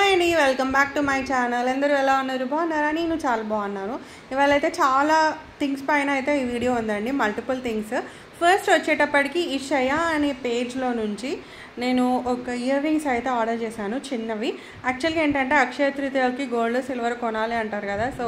Hi అండి, welcome back to my channel. అందరూ ఎలా ఉన్నారు? బాగున్నారా? నేను చాలా బాగున్నాను. ఇవాళ అయితే చాలా థింగ్స్ పైన అయితే ఈ వీడియో ఉందండి, మల్టిపుల్ థింగ్స్. ఫస్ట్ వచ్చేటప్పటికి ఈ షయా అనే పేజ్లో నుంచి నేను ఒక ఇయర్ రింగ్స్ అయితే ఆర్డర్ చేశాను, చిన్నవి. యాక్చువల్గా ఏంటంటే అక్షయ తృతీయకి గోల్డ్ సిల్వర్ కొనాలి అంటారు కదా, సో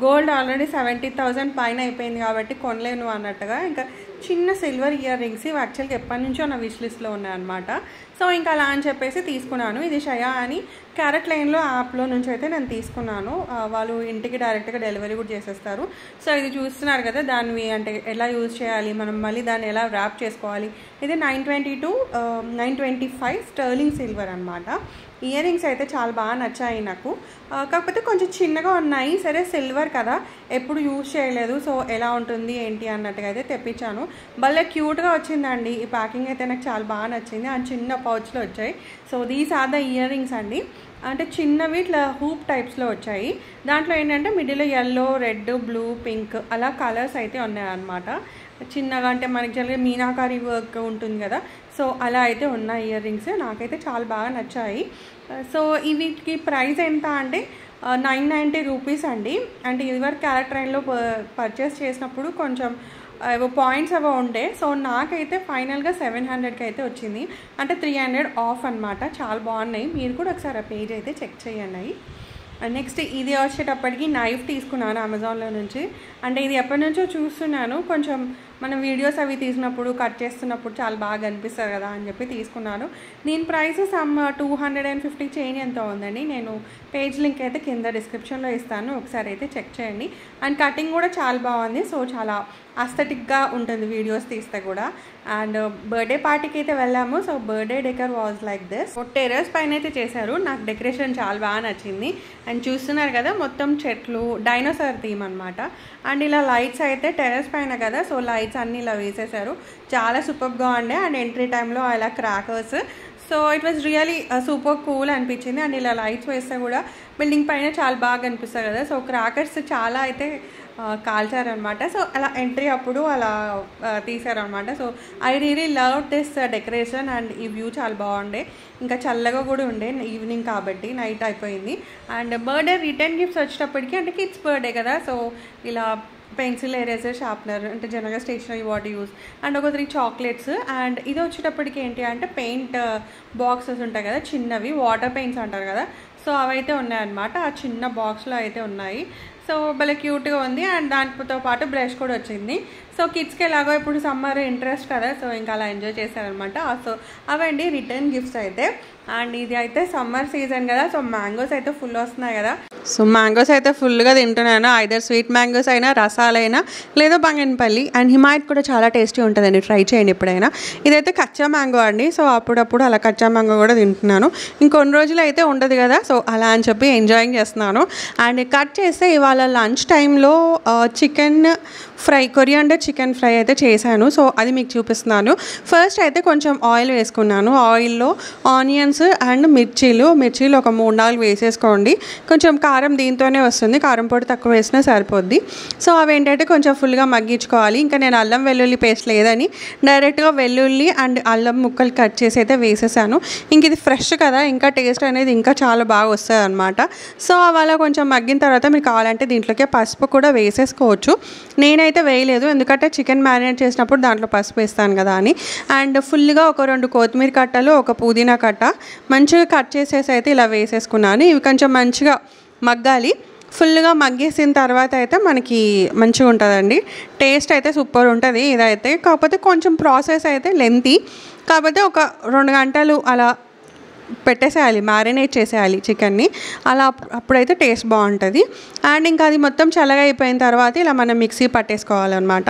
గోల్డ్ ఆల్రెడీ 70,000 పైన అయిపోయింది కాబట్టి కొనలేను అన్నట్టుగా ఇంకా చిన్న సిల్వర్ ఇయర్ రింగ్స్ ఇవి యాక్చువల్గా ఎప్పటి నుంచో నా విష్ లిస్ట్లో ఉన్నాయన్నమాట. సో ఇంకా అలా అని చెప్పేసి తీసుకున్నాను. ఇది షయా అని క్యారెట్ లైన్లో యాప్లో నుంచి అయితే నేను తీసుకున్నాను. వాళ్ళు ఇంటికి డైరెక్ట్గా డెలివరీ కూడా చేసేస్తారు. సో ఇది చూస్తున్నారు కదా, దాన్ని అంటే ఎలా యూజ్ చేయాలి, మనం మళ్ళీ దాన్ని ఎలా ర్యాప్ చేసుకోవాలి. ఇది 922 925 స్టర్లింగ్ సిల్వర్ అనమాట. ఇయర్ రింగ్స్ అయితే చాలా బాగా నచ్చాయి నాకు. కాకపోతే కొంచెం చిన్నగా ఉన్నాయి. సరే సిల్వర్ కదా, ఎప్పుడు యూజ్ చేయలేదు, సో ఎలా ఉంటుంది ఏంటి అన్నట్టుగా అయితే తెప్పించాను. భలే క్యూట్గా వచ్చిందండి. ఈ ప్యాకింగ్ అయితే నాకు చాలా బాగా నచ్చింది. అండ్ చిన్న పౌచ్లో వచ్చాయి. So these are the earrings అండి. అంటే చిన్నవి ఇట్లా హూప్ టైప్స్లో వచ్చాయి. దాంట్లో ఏంటంటే మిడిల్లో ఎల్లో, రెడ్, బ్లూ, పింక్ అలా కలర్స్ అయితే ఉన్నాయన్నమాట. చిన్నగా అంటే మనకి జరిగే మీనాకారి వర్క్ ఉంటుంది కదా, సో అలా అయితే ఉన్నాయి ఇయర్ రింగ్స్. నాకైతే చాలా బాగా నచ్చాయి. సో వీటికి ప్రైస్ ఎంత అంటే 990 రూపీస్ అండి. అంటే ఇదివరకు క్యారెట్ ట్రైన్లో పర్చేస్ చేసినప్పుడు కొంచెం పాయింట్స్ అవి ఉండే. సో నాకైతే ఫైనల్గా 700కి అయితే వచ్చింది. అంటే 300 ఆఫ్ అనమాట. చాలా బాగున్నాయి. మీరు కూడా ఒకసారి ఆ పేజ్ అయితే చెక్ చేయండి. నెక్స్ట్ ఇది వచ్చేటప్పటికి నైఫ్ తీసుకున్నాను అమెజాన్లో నుంచి. అంటే ఇది ఎప్పటి నుంచో చూస్తున్నాను, కొంచెం మనం వీడియోస్ అవి తీసినప్పుడు కట్ చేస్తున్నప్పుడు చాలా బాగా అనిపిస్తుంది కదా అని చెప్పి తీసుకున్నాను. దీని ప్రైస్ సమ్ 250 చేంజ్ ఎంత ఉందండి. నేను పేజ్ లింక్ అయితే కింద డిస్క్రిప్షన్లో ఇస్తాను, ఒకసారి అయితే చెక్ చేయండి. అండ్ కటింగ్ కూడా చాలా బాగుంది. సో చాలా అస్థెటిక్గా ఉంటుంది వీడియోస్ తీస్తే కూడా. అండ్ బర్త్డే పార్టీకి అయితే వెళ్ళాము. So birthday decor was like this. Terrace పైన అయితే చేశారు. నాకు డెకరేషన్ చాలా బాగా నచ్చింది. అండ్ చూస్తున్నారు కదా, మొత్తం చెట్లు, డైనోసార్ థీమ్ అనమాట. అండ్ ఇలా లైట్స్ అయితే టెర్రస్ పైన కదా, సో లైట్స్ అన్నీ ఇలా వేసేసారు. చాలా సూపర్గా ఉండే. అండ్ ఎంట్రీ టైంలో అలా crackers, so it was really super cool అనిపించింది. అండ్ ఇలా లైట్స్ వేస్తే కూడా బిల్డింగ్ పైన చాలా బాగా అనిపిస్తుంది కదా, సో క్రాకర్స్ చాలా అయితే కాల్చారనమాట. సో అలా ఎంట్రీ అప్పుడు అలా తీసారనమాట. So I really love this decoration. And ఈ వ్యూ చాలా బాగుండే. ఇంకా చల్లగా కూడా ఉండే, ఈవినింగ్ కాబట్టి, నైట్ అయిపోయింది. అండ్ బర్త్డే రిటర్న్ గిఫ్ట్స్ వచ్చేటప్పటికి అంటే కిడ్స్ బర్త్డే కదా, సో ఇలా పెన్సిల్, ఎరేజర్, షార్ప్నర్, అంటే జనరల్గా స్టేషనరీ వాట్ యూస్, అండ్ ఒక 3 చాక్లెట్స్. అండ్ ఇది వచ్చేటప్పటికి ఏంటి అంటే పెయింట్ బాక్సెస్ ఉంటాయి కదా చిన్నవి, వాటర్ పెయింట్స్ అంటారు కదా, సో అవైతే ఉన్నాయన్నమాట. ఆ చిన్న బాక్స్లో అయితే ఉన్నాయి. సో భలే క్యూట్గా ఉంది. అండ్ దానితో పాటు బ్రష్ కూడా వచ్చింది. సో కిడ్స్కి ఎలాగో ఇప్పుడు సమ్మర్ ఇంట్రెస్ట్ కదా, సో ఇంకా అలా ఎంజాయ్ చేశారనమాట. సో అవండి రిటర్న్ గిఫ్ట్స్ అయితే. అండ్ ఇది అయితే సమ్మర్ సీజన్ కదా, సో మ్యాంగోస్ అయితే ఫుల్ వస్తున్నాయి కదా, సో మ్యాంగోస్ అయితే ఫుల్గా తింటున్నాను. ఐదర్ స్వీట్ మ్యాంగోస్ అయినా, రసాలైనా, లేదా బంగన్పల్లి. అండ్ హిమాయత్ కూడా చాలా టేస్టీ ఉంటుందండి, ట్రై చేయండి ఎప్పుడైనా. ఇదైతే కచ్చా మ్యాంగో అండి. సో అప్పుడప్పుడు అలా కచ్చా మ్యాంగో కూడా తింటున్నాను. ఇంకొన్ని రోజులు అయితే ఉండదు కదా, సో అలా అని చెప్పి ఎంజాయింగ్ చేస్తున్నాను. అండ్ కట్ చేస్తే ఇవాళ లంచ్ టైంలో chicken fry, coriander chicken fry అయితే చేశాను. సో అది మీకు చూపిస్తున్నాను. ఫస్ట్ అయితే కొంచెం ఆయిల్ వేసుకున్నాను. ఆయిల్లో ఆనియన్స్ అండ్ మిర్చీలు ఒక 3-4 వేసేసుకోండి. కొంచెం కారం దీంతోనే వస్తుంది, కారం పొడి తక్కువ వేసినా సరిపోద్ది. సో అవి ఏంటంటే కొంచెం ఫుల్గా మగ్గించుకోవాలి. ఇంకా నేను అల్లం వెల్లుల్లి పేస్ట్ లేదని డైరెక్ట్గా వెల్లుల్లి అండ్ అల్లం ముక్కలు కట్ చేసి అయితే వేసేసాను. ఇంక ఇది ఫ్రెష్ కదా, ఇంకా టేస్ట్ అనేది ఇంకా చాలా బాగా వస్తుంది అనమాట. సో అలా కొంచెం మగ్గిన తర్వాత మీరు కావాలంటే దీంట్లోకి పసుపు కూడా వేసేసుకోవచ్చు. నేనైతే వేయలేదు, ఎందుకంటే చికెన్ మ్యారినేట్ చేసినప్పుడు దాంట్లో పసుపు వేస్తాను కదా అని. అండ్ ఫుల్గా ఒక 2 కొత్తిమీర కట్టలు, ఒక పుదీనా కట్ట మంచిగా కట్ చేసేసి అయితే ఇలా వేసేసుకున్నాను. ఇవి కొంచెం మంచిగా మగ్గాలి. ఫుల్గా మగ్గేసిన తర్వాత అయితే మనకి మంచిగా ఉంటుందండి, టేస్ట్ అయితే సూపర్ ఉంటుంది ఇదైతే. కాకపోతే కొంచెం ప్రాసెస్ అయితే లెంతీ, కాకపోతే ఒక 2 గంటలు అలా పెట్టేసేయాలి, మ్యారినేట్ చేసేయాలి చికెన్ని. అలా అప్పుడైతే టేస్ట్ బాగుంటుంది. అండ్ ఇంకా అది మొత్తం చల్లగా అయిపోయిన తర్వాత ఇలా మనం మిక్సీ పట్టేసుకోవాలన్నమాట.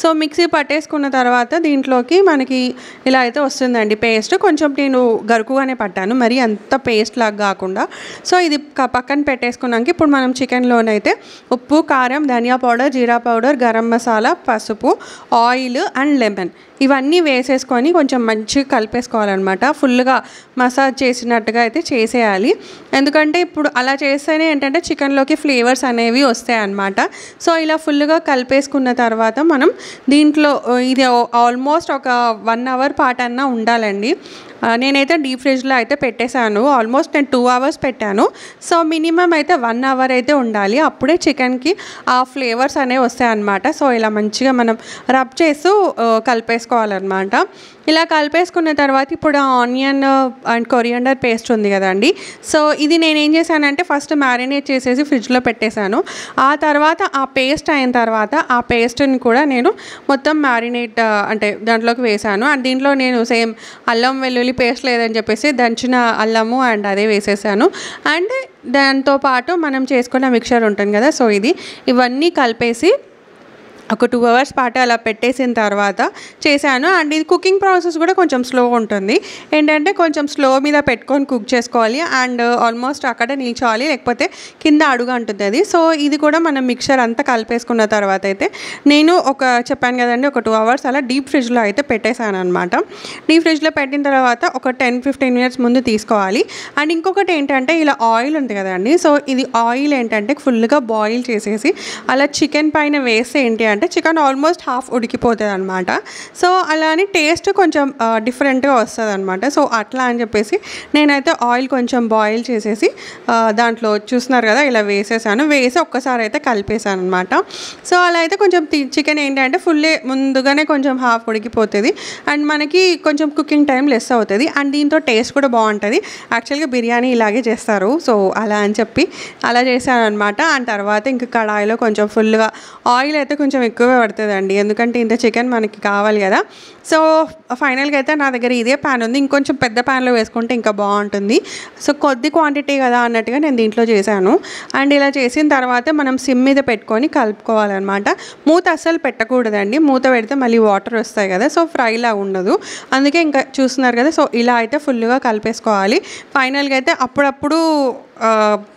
సో మిక్సీ పట్టేసుకున్న తర్వాత దీంట్లోకి మనకి ఇలా అయితే వస్తుందండి పేస్ట్. కొంచెం నేను గరుకుగానే పట్టాను, మరి అంత పేస్ట్ లాగా కాకుండా. సో ఇది పక్కన పెట్టేసుకున్నాక ఇప్పుడు మనం చికెన్లోనైతే ఉప్పు, కారం, ధనియా పౌడర్, జీరా పౌడర్, గరం మసాలా, పసుపు, ఆయిల్ అండ్ లెమన్ ఇవన్నీ వేసేసుకొని కొంచెం మంచిగా కలిపేసుకోవాలన్నమాట. ఫుల్గా మసాజ్ చేసినట్టుగా అయితే చేసేయాలి. ఎందుకంటే ఇప్పుడు అలా చేస్తేనే ఏంటంటే చికెన్లోకి ఫ్లేవర్స్ అనేవి వస్తాయి అన్నమాట. సో ఇలా ఫుల్గా కలిపేసుకున్న తర్వాత మనం దీంట్లో ఇది ఆల్మోస్ట్ ఒక 1 అవర్ పాటు అన్నా ఉండాలండి. నేనైతే డీప్ ఫ్రిడ్జ్లో అయితే పెట్టేశాను. ఆల్మోస్ట్ నేను 2 అవర్స్ పెట్టాను. సో మినిమం అయితే 1 అవర్ అయితే ఉండాలి. అప్పుడే చికెన్కి ఆ ఫ్లేవర్స్ అనేవి వస్తాయన్నమాట. సో ఇలా మంచిగా మనం రబ్ చేస్తూ కలిపేసుకోవాలన్నమాట. ఇలా కలిపేసుకున్న తర్వాత ఇప్పుడు ఆనియన్ అండ్ కొరియాండర్ పేస్ట్ ఉంది కదండి. సో ఇది నేనేం చేశానంటే ఫస్ట్ మ్యారినేట్ చేసేసి ఫ్రిడ్జ్లో పెట్టేశాను. ఆ తర్వాత ఆ పేస్ట్ అయిన తర్వాత ఆ పేస్ట్ని కూడా నేను మొత్తం మ్యారినేట్ అంటే దాంట్లోకి వేసాను. అండ్ దీంట్లో నేను సేమ్ అల్లం వెల్లుల్లి పేస్ట్ లేదని చెప్పేసి దంచిన అల్లము అండ్ అదే వేసేసాను. అండ్ దాంతోపాటు మనం చేసుకున్న మిక్చర్ ఉంటుంది కదా, సో ఇవన్నీ కలిపేసి ఒక 2 అవర్స్ పాటు అలా పెట్టేసిన తర్వాత చేశాను. అండ్ ఇది కుకింగ్ ప్రాసెస్ కూడా కొంచెం స్లో ఉంటుంది. ఏంటంటే కొంచెం స్లో మీద పెట్టుకొని కుక్ చేసుకోవాలి. అండ్ ఆల్మోస్ట్ అక్కడ నిల్చోవాలి, లేకపోతే కింద అడుగు అంటుంది అది. సో ఇది కూడా మనం మిక్చర్ అంతా కలిపేసుకున్న తర్వాత అయితే నేను చెప్పాను కదండి, ఒక 2 అవర్స్ అలా డీప్ ఫ్రిడ్జ్లో అయితే పెట్టేశాను అనమాట. డీప్ ఫ్రిడ్జ్లో పెట్టిన తర్వాత ఒక 10-15 మినిట్స్ ముందు తీసుకోవాలి. అండ్ ఇంకొకటి ఏంటంటే ఇలా ఆయిల్ ఉంది కదండి, సో ఇది ఆయిల్ ఏంటంటే ఫుల్గా బాయిల్ చేసేసి అలా చికెన్ పైన వేస్తే ఏంటి అంటే చికెన్ ఆల్మోస్ట్ హాఫ్ ఉడికిపోతుంది అనమాట. సో అలా అని టేస్ట్ కొంచెం డిఫరెంట్గా వస్తుంది అనమాట. సో అట్లా అని చెప్పేసి నేనైతే ఆయిల్ కొంచెం బాయిల్ చేసేసి దాంట్లో చూస్తున్నారు కదా ఇలా వేసేసాను. వేసి ఒక్కసారి అయితే కలిపేసాను అనమాట. సో అలా అయితే కొంచెం చికెన్ ఏంటంటే ముందుగానే కొంచెం హాఫ్ ఉడికిపోతుంది. అండ్ మనకి కొంచెం కుకింగ్ టైం లెస్ అవుతుంది. అండ్ దీంతో టేస్ట్ కూడా బాగుంటుంది. యాక్చువల్గా బిర్యానీ ఇలాగే చేస్తారు. సో అలా అని చెప్పి అలా చేశాను అనమాట. అండ్ తర్వాత ఇంకా కడాయిలో కొంచెం ఫుల్గా ఆయిల్ అయితే కొంచెం ఎక్కువే పడుతుందండి, ఎందుకంటే ఇంత చికెన్ మనకి కావాలి కదా. సో ఫైనల్గా అయితే నా దగ్గర ఇదే ప్యాన్ ఉంది. ఇంకొంచెం పెద్ద ప్యాన్లో వేసుకుంటే ఇంకా బాగుంటుంది. సో కొద్ది క్వాంటిటీ కదా అన్నట్టుగా నేను దీంట్లో చేశాను. అండ్ ఇలా చేసిన తర్వాత మనం సిమ్ మీద పెట్టుకొని కలుపుకోవాలన్నమాట. మూత అస్సలు పెట్టకూడదండి, మూత పెడితే మళ్ళీ వాటర్ వస్తాయి కదా, సో ఫ్రైలా ఉండదు. అందుకే ఇంకా చూస్తున్నారు కదా, సో ఇలా అయితే ఫుల్గా కలిపేసుకోవాలి. ఫైనల్గా అయితే అప్పుడప్పుడు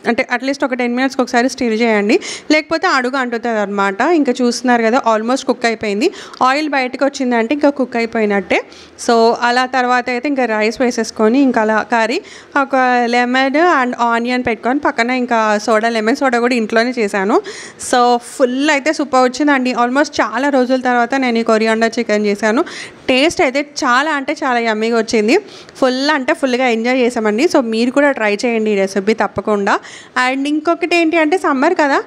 అంటే అట్లీస్ట్ ఒక 10 మినిట్స్కి ఒకసారి స్టిర్ చేయండి, లేకపోతే అడుగు అంటుతుంది అనమాట. ఇంకా చూస్తున్నారు కదా ఆల్మోస్ట్ కుక్ అయిపోయింది. ఆయిల్ బయటకు వచ్చిందంటే ఇంకా కుక్ అయిపోయినట్టే. సో అలా తర్వాత అయితే ఇంకా రైస్ వేసేసుకొని ఇంకా అలా కర్రీ ఒక లెమన్ అండ్ ఆనియన్ పెట్టుకొని పక్కన ఇంకా లెమన్ సోడా కూడా ఇంట్లోనే చేశాను. సో ఫుల్ అయితే సూపర్ వచ్చిందండి. ఆల్మోస్ట్ చాలా రోజుల తర్వాత నేను ఈ కొరియాండర్ చికెన్ చేశాను. టేస్ట్ అయితే చాలా అంటే చాలా యమ్మీగా వచ్చింది. ఫుల్గా ఎంజాయ్ చేసామండి. సో మీరు కూడా ట్రై చేయండి ఈ రెసిపీ తప్పకుండా. అండ్ ఇంకొకటి ఏంటి అంటే సమ్మర్ కదా,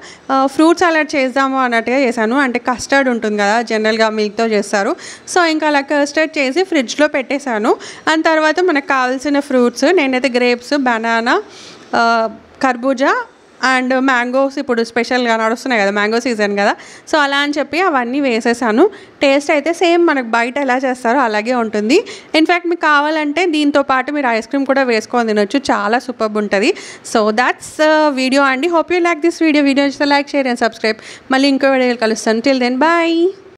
ఫ్రూట్ సలాడ్ చేద్దాము అన్నట్టుగా చేశాను. అంటే కస్టర్డ్ ఉంటుంది కదా, జనరల్గా మిల్క్తో చేస్తారు. సో ఇంకా అలా కస్టర్డ్ చేసి ఫ్రిడ్జ్లో పెట్టేశాను. అండ్ తర్వాత మనకు కావాల్సిన ఫ్రూట్స్ నేనైతే గ్రేప్స్, బనానా, కర్బూజా అండ్ మ్యాంగోస్ ఇప్పుడు స్పెషల్గా నడుస్తున్నాయి కదా, మ్యాంగో సీజన్ కదా, సో అలా అని చెప్పి అవన్నీ వేసేసాను. టేస్ట్ అయితే సేమ్ మనకు బయట ఎలా చేస్తారో అలాగే ఉంటుంది. ఇన్ఫ్యాక్ట్ మీకు కావాలంటే దీంతో పాటు మీరు ఐస్ క్రీమ్ కూడా వేసుకొని తినొచ్చు, చాలా సూపర్ ఉంటుంది. సో దాట్స్ వీడియో అండి. Hope you like this video. Video నచ్చితే లైక్, షేర్ అండ్ సబ్స్క్రైబ్. మళ్ళీ ఇంకో వీడియోలు కలుస్తాను. Till then bye.